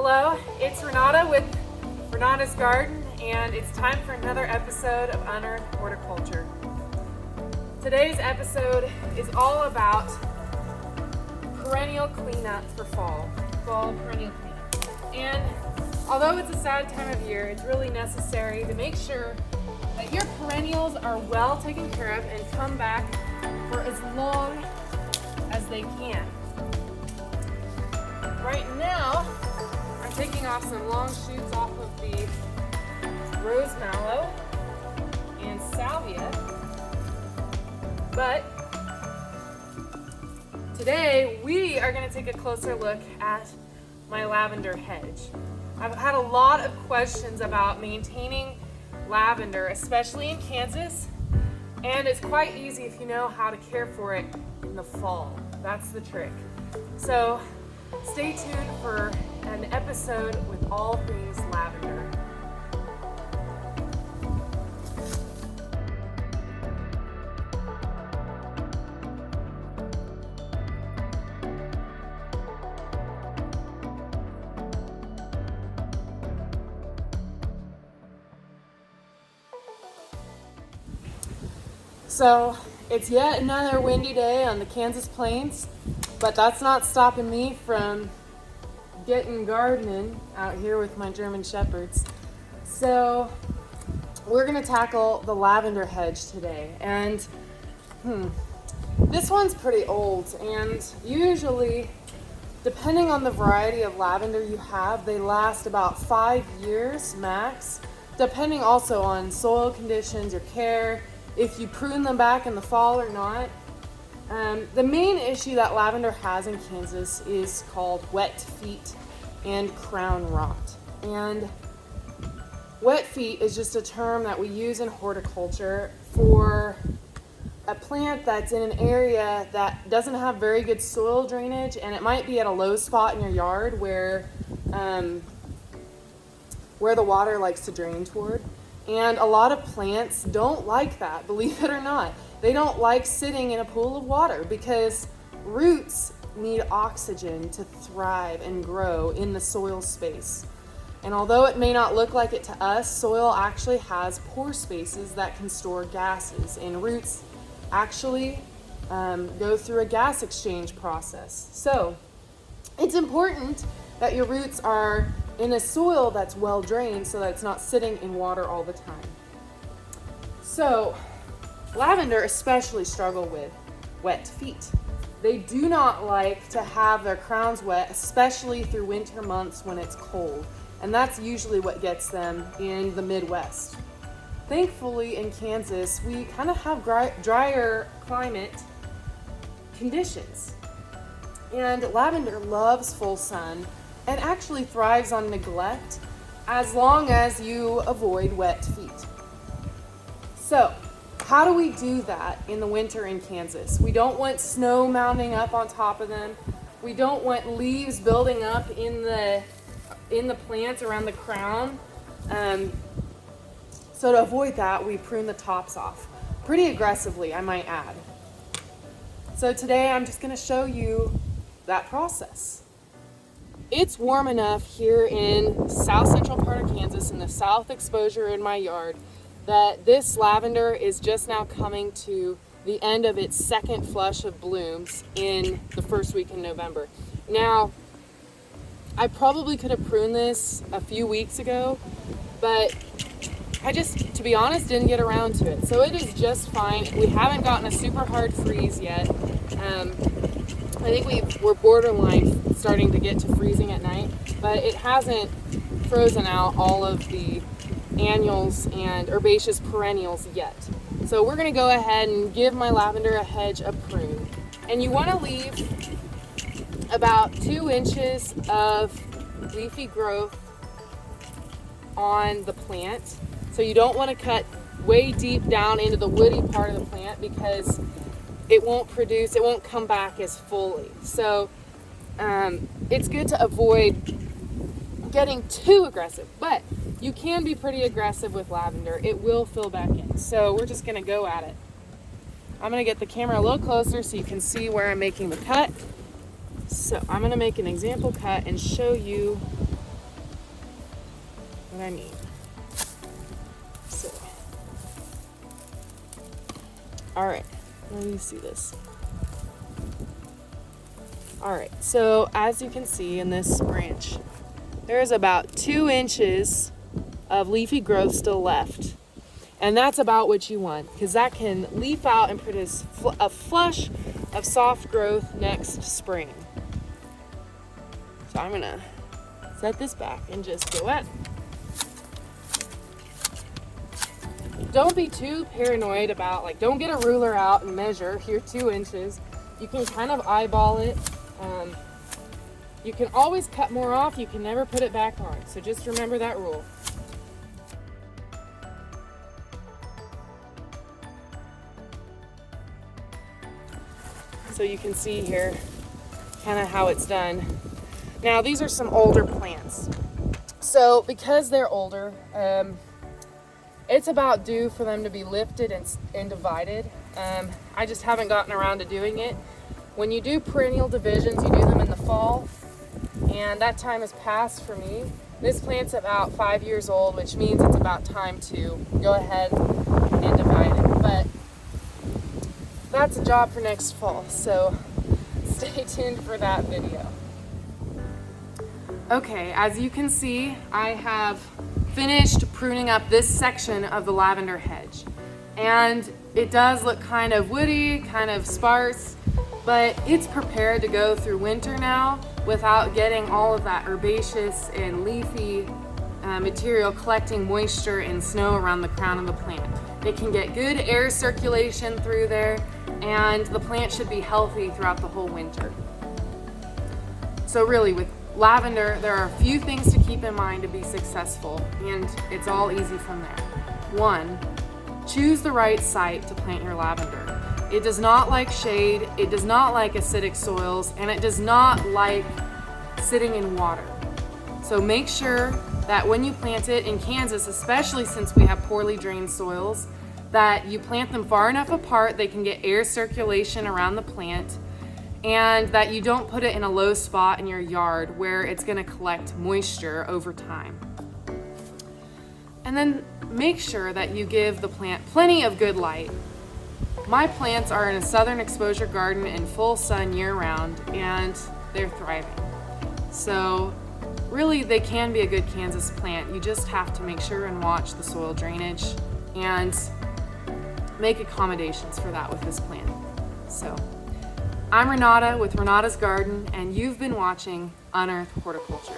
Hello, it's Renata with Renata's Garden, and it's time for another episode of Unearth Horticulture. Today's episode is all about perennial cleanup for fall perennial cleanup. And although it's a sad time of year, it's really necessary to make sure that your perennials are well taken care of and come back for as long as they can. Right now, I'm taking off some long shoots off of the rose mallow and salvia, but today we are going to take a closer look at my lavender hedge. I've had a lot of questions about maintaining lavender, especially in Kansas, and it's quite easy if you know how to care for it in the fall. That's the trick. So stay tuned for an episode with all things lavender. So it's yet another windy day on the Kansas plains, but that's not stopping me from getting gardening out here with my German Shepherds. So we're gonna tackle the lavender hedge today, and this one's pretty old, and usually, depending on the variety of lavender you have, they last about 5 years max, depending also on soil conditions, your care, if you prune them back in the fall or not. The main issue that lavender has in Kansas is called wet feet and crown rot. And wet feet is just a term that we use in horticulture for a plant that's in an area that doesn't have very good soil drainage, and it might be at a low spot in your yard where the water likes to drain toward. And a lot of plants don't like that, believe it or not. They don't like sitting in a pool of water because roots need oxygen to thrive and grow in the soil space. And although it may not look like it to us, soil actually has pore spaces that can store gases, and roots actually go through a gas exchange process. So it's important that your roots are in a soil that's well drained so that it's not sitting in water all the time. So lavender especially struggle with wet feet. They do not like to have their crowns wet, especially through winter months when it's cold. And that's usually what gets them in the Midwest. Thankfully in Kansas, we kind of have drier climate conditions. And lavender loves full sun and actually thrives on neglect as long as you avoid wet feet. So, how do we do that in the winter in Kansas? We don't want snow mounting up on top of them. We don't want leaves building up in the plants around the crown. So to avoid that, we prune the tops off pretty aggressively, I might add. So today I'm just going to show you that process. It's warm enough here in south central part of Kansas, in the south exposure in my yard, that this lavender is just now coming to the end of its second flush of blooms in the first week in November. Now, I probably could have pruned this a few weeks ago, but I just, to be honest, didn't get around to it. So it is just fine. We haven't gotten a super hard freeze yet. I think we're borderline starting to get to freezing at night, but it hasn't frozen out all of the annuals and herbaceous perennials yet. So we're going to go ahead and give my lavender a hedge a prune. And you want to leave about 2 inches of leafy growth on the plant. So you don't want to cut way deep down into the woody part of the plant because it won't come back as fully. So it's good to avoid getting too aggressive, but you can be pretty aggressive with lavender. It will fill back in. So we're just gonna go at it. I'm gonna get the camera a little closer so you can see where I'm making the cut. So I'm gonna make an example cut and show you what I need. So, all right, let me see this. All right, so as you can see in this branch, there's about 2 inches of leafy growth still left. And that's about what you want, because that can leaf out and produce a flush of soft growth next spring. So I'm gonna set this back and just go at it. Don't be too paranoid about, like, don't get a ruler out and measure your 2 inches. You can kind of eyeball it. You can always cut more off, you can never put it back on. So just remember that rule. So you can see here kind of how it's done. Now these are some older plants. So because they're older, it's about due for them to be lifted and divided. I just haven't gotten around to doing it. When you do perennial divisions, you do them in the fall, and that time has passed for me. This plant's about 5 years old, which means it's about time to go ahead and divide it. But that's a job for next fall, so stay tuned for that video. Okay, as you can see, I have finished pruning up this section of the lavender hedge. And it does look kind of woody, kind of sparse, but it's prepared to go through winter now without getting all of that herbaceous and leafy material collecting moisture and snow around the crown of the plant. It can get good air circulation through there, and the plant should be healthy throughout the whole winter. So really, with lavender, there are a few things to keep in mind to be successful, and it's all easy from there. 1, choose the right site to plant your lavender. It does not like shade, it does not like acidic soils, and it does not like sitting in water. So make sure that when you plant it in Kansas, especially since we have poorly drained soils, that you plant them far enough apart they can get air circulation around the plant, and that you don't put it in a low spot in your yard where it's going to collect moisture over time. And then make sure that you give the plant plenty of good light. My plants are in a southern exposure garden in full sun year-round, and they're thriving. So really, they can be a good Kansas plant. You just have to make sure and watch the soil drainage and make accommodations for that with this plant. So I'm Renata with Renata's Garden, and you've been watching Unearth Horticulture.